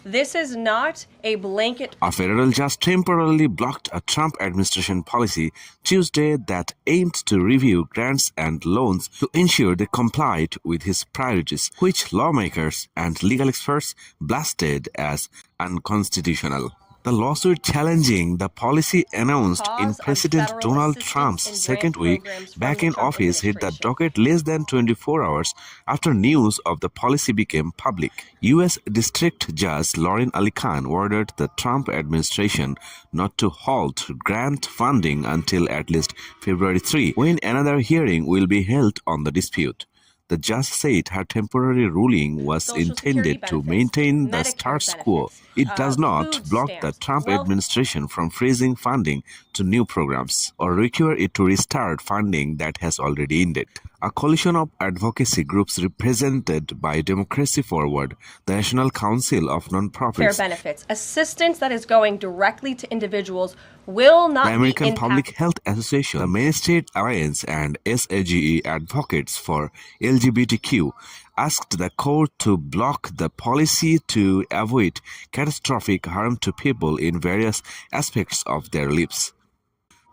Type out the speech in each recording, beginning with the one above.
This is not a blanket. A federal judge temporarily blocked a Trump administration policy Tuesday that aimed to review grants and loans to ensure they complied with his priorities, which lawmakers and legal experts blasted as unconstitutional. The lawsuit challenging the policy announced in President Donald Trump's second week back in office hit the docket less than 24 hours after news of the policy became public. U.S. District Judge Lauren Ali Khan ordered the Trump administration not to halt grant funding until at least February 3, when another hearing will be held on the dispute. The judge said her temporary ruling was intended to maintain the status quo. It does not block the Trump administration from freezing funding to new programs or require it to restart funding that has already ended. A coalition of advocacy groups represented by Democracy Forward, the National Council of Nonprofits, fair benefits, assistance that is going directly to individuals will not the American be Public Health Association, the Main State Alliance, and SAGE Advocates for LGBTQ asked the court to block the policy to avoid catastrophic harm to people in various aspects of their lives.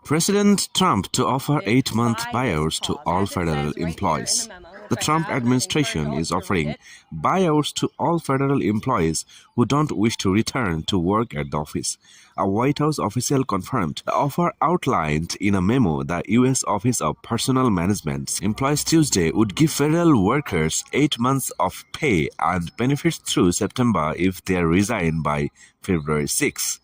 President Trump to offer 8-month buyouts to all federal employees. The Trump administration is offering buyouts to all federal employees who don't wish to return to work at the office. A White House official confirmed the offer outlined in a memo the U.S. Office of Personnel Management's employees Tuesday would give federal workers 8 months of pay and benefits through September if they resign by February 6.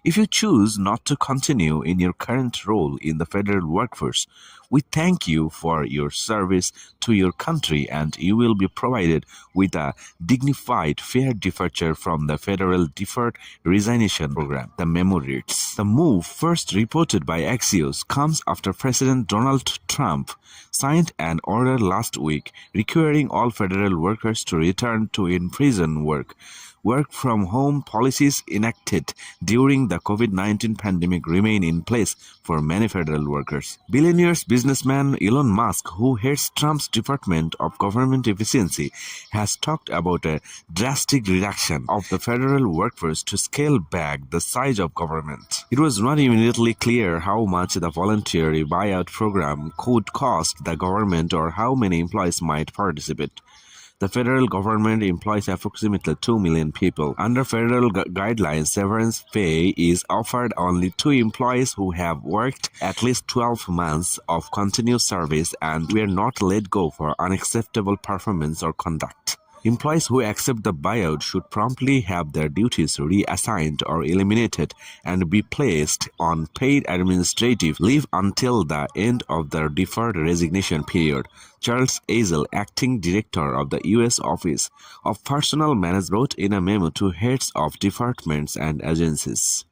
If you choose not to continue in your current role in the federal workforce, we thank you for your service to your country, and you will be provided with a dignified, fair departure from the federal deferred resignation program, the memo reads. The move, first reported by Axios, comes after President Donald Trump signed an order last week requiring all federal workers to return to in-person work. Work-from-home policies enacted during the COVID-19 pandemic remain in place for many federal workers. Billionaire businessman Elon Musk, who heads Trump's Department of Government Efficiency, has talked about a drastic reduction of the federal workforce to scale back the size of government. It was not immediately clear how much the voluntary buyout program could cost the government or how many employees might participate. The federal government employs approximately 2 million people. Under federal guidelines, severance pay is offered only to employees who have worked at least 12 months of continuous service and were not let go for unacceptable performance or conduct. Employees who accept the buyout should promptly have their duties reassigned or eliminated and be placed on paid administrative leave until the end of their deferred resignation period. Charles Ezel, acting director of the U.S. Office of Personnel Management, wrote in a memo to heads of departments and agencies.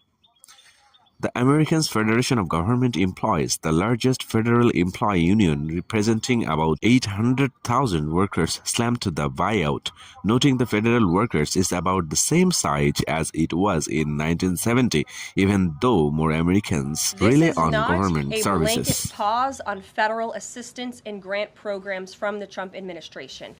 The American Federation of Government Employees, the largest federal employee union representing about 800,000 workers, slammed the buyout, noting the federal workers is about the same size as it was in 1970, even though more Americans rely on government services. This is not a blanket pause on federal assistance and grant programs from the Trump administration.